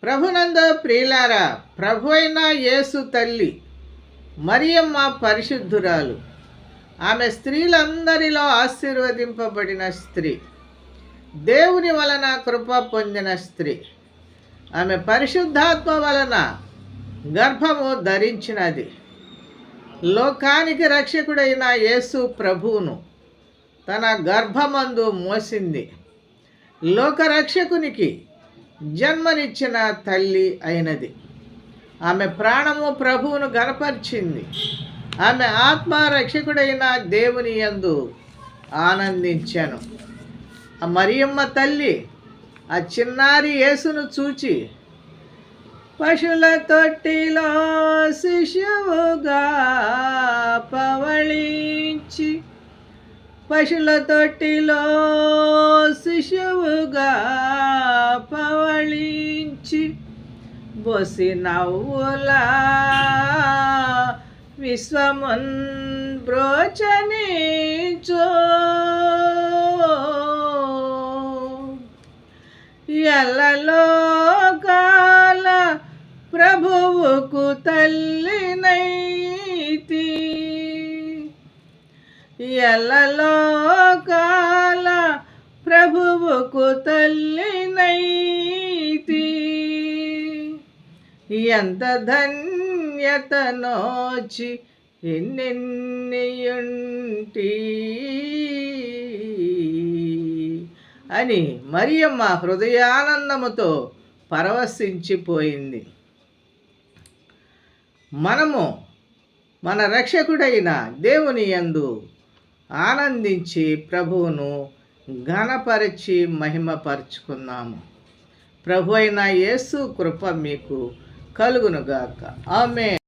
ప్రభునందు ప్రియులారా, ప్రభు అయిన యేసు తల్లి మరియమ్మ పరిశుద్ధురాలు. ఆమె స్త్రీలందరిలో ఆశీర్వదింపబడిన స్త్రీ, దేవుని వలన కృప పొందిన స్త్రీ. ఆమె పరిశుద్ధాత్మ వలన గర్భము ధరించినది. లోకానికి రక్షకుడైన యేసు ప్రభువును తన గర్భమందు మోసింది. లోకరక్షకునికి జన్మనిచ్చిన తల్లి అయినది. ఆమె ప్రాణము ప్రభువును గనపరిచింది. ఆమె ఆత్మ రక్షకుడైన దేవుని యందు ఆనందించాను. ఆ మరియమ్మ తల్లి ఆ చిన్నారి యేసును చూచి పశువుల తొట్టిలో శిశువుగా పవళించి, పశువుల తొట్టిలో శిశువుగా పవళించి, బొసి నవ్వులా విశ్వమున్ బ్రోచనిచో, ఎల్లలోకాల ప్రభువుకు తల్లినైతి, ఎల్లలోకాల ప్రభువుకు తల్లినైతి. ఎంత ధన్యత నోచి ఎన్నెన్నియుంటి అని మరియమ్మ హృదయానందముతో పరవశించిపోయింది. మనము మన రక్షకుడైన దేవుని యందు ఆనందించి ప్రభువును ఘనపరిచి మహిమపరుచుకున్నాము. ప్రభు అయిన యేసు కృప మీకు కలుగునుగాక. ఆమేన్.